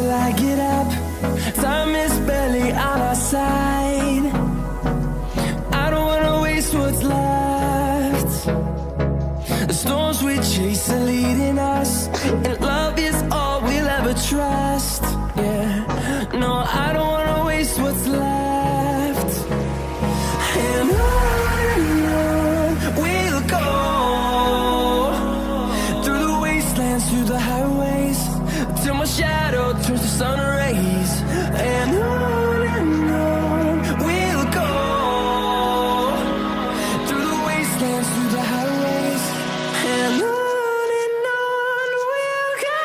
till I get up. Time is barely on our side. I don't wanna waste what's left. The storms we chase are leading us, and love is all we'll ever trust. Yeah, no, I don't wanna waste what's left. And on we'll go, through the wastelands, through the highways, till my shadow turns to sun rays. And on we'll go, through the wastelands, through the highways, and on we'll go.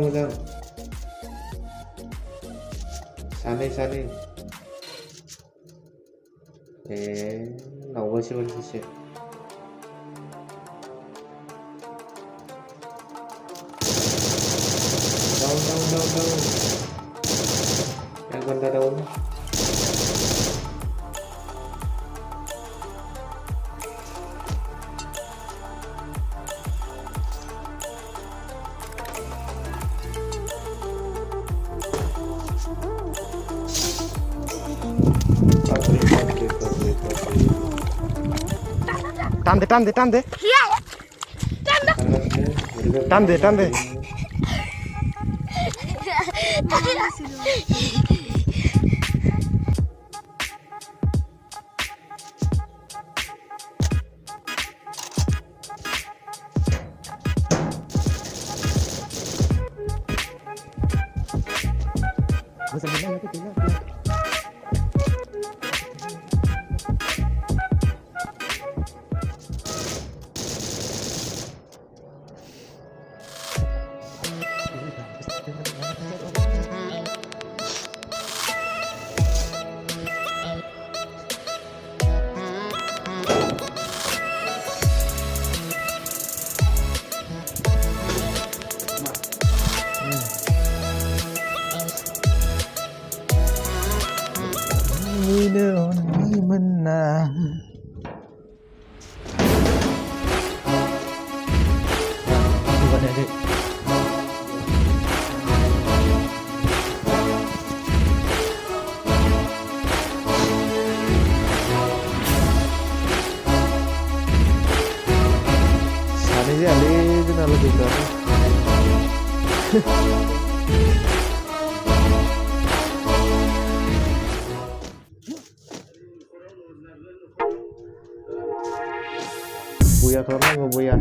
मोजां सानै नावगासिनो सासे दाउ yang benda daun Tande. Buya orang ngebuya.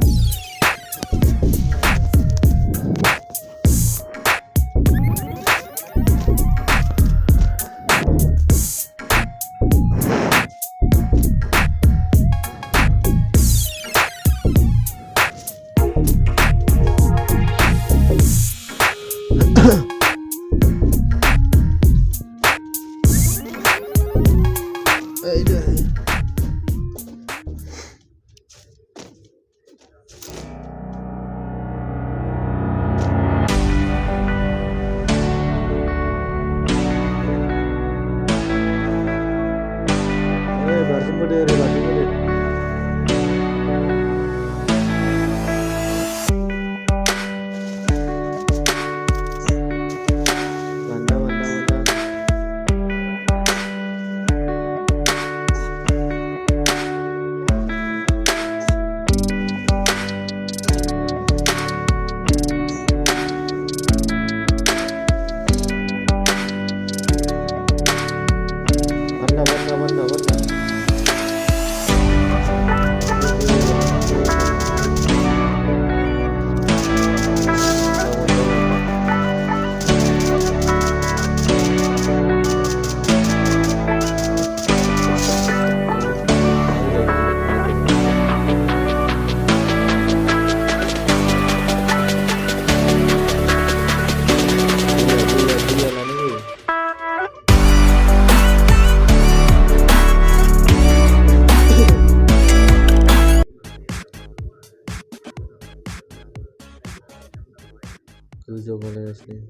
गोजौ बानायगासिनो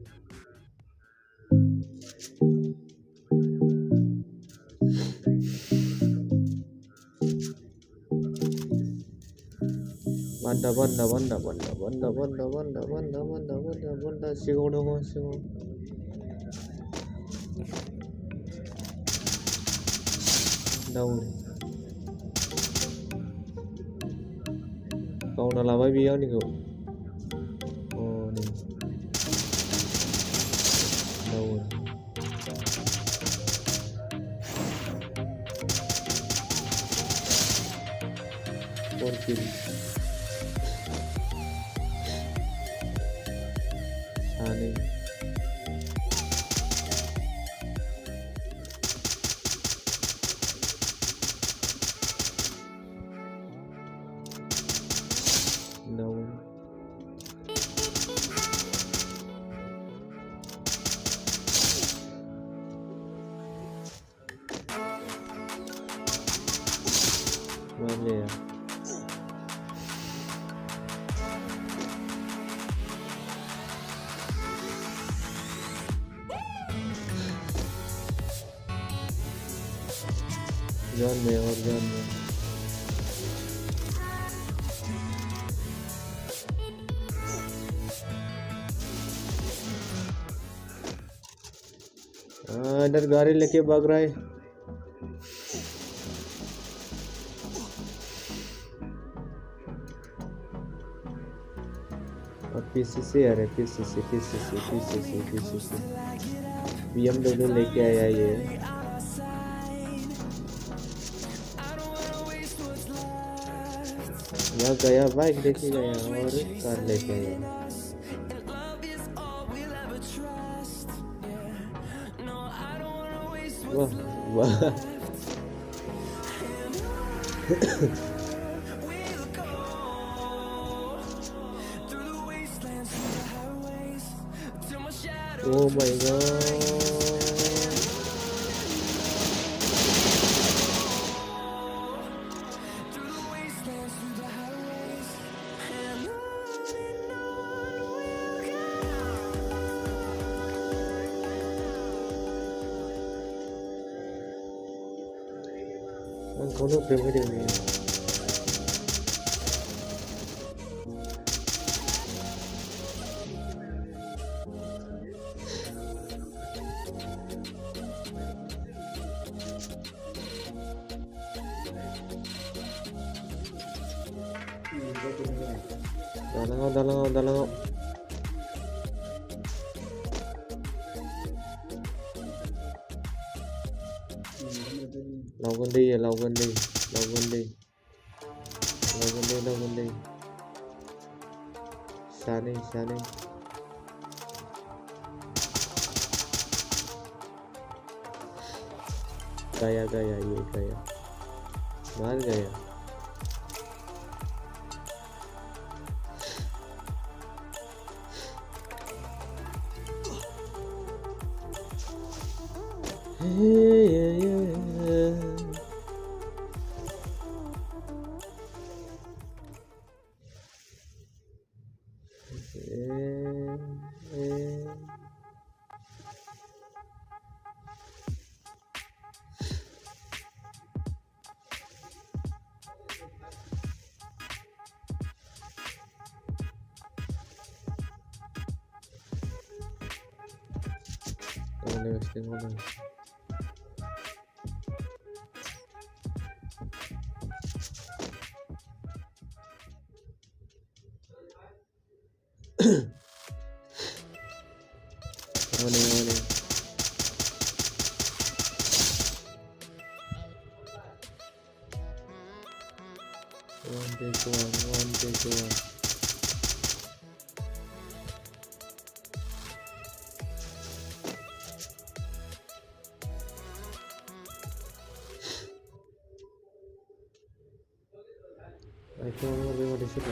बान्दा सिगाङाव दङ सिगाङाव दाउन गावना लाबाय बेयो आंनिखौ नै दाउन 4 kill सानै दाउन mana ya जान में और जान में इधर गाड़ी लेके भाग रहा है और पीसीसी आ रहे पीसीसी BMW लेके आया ये यहाँ गया बाइक लेके गया और कार लेके आया वाह वाह oh my god kau nak berapa dia ni dalam lau gần đi xa đi gaya ये gaya मार गया Tengo Morning. One take one. I don't know what is it.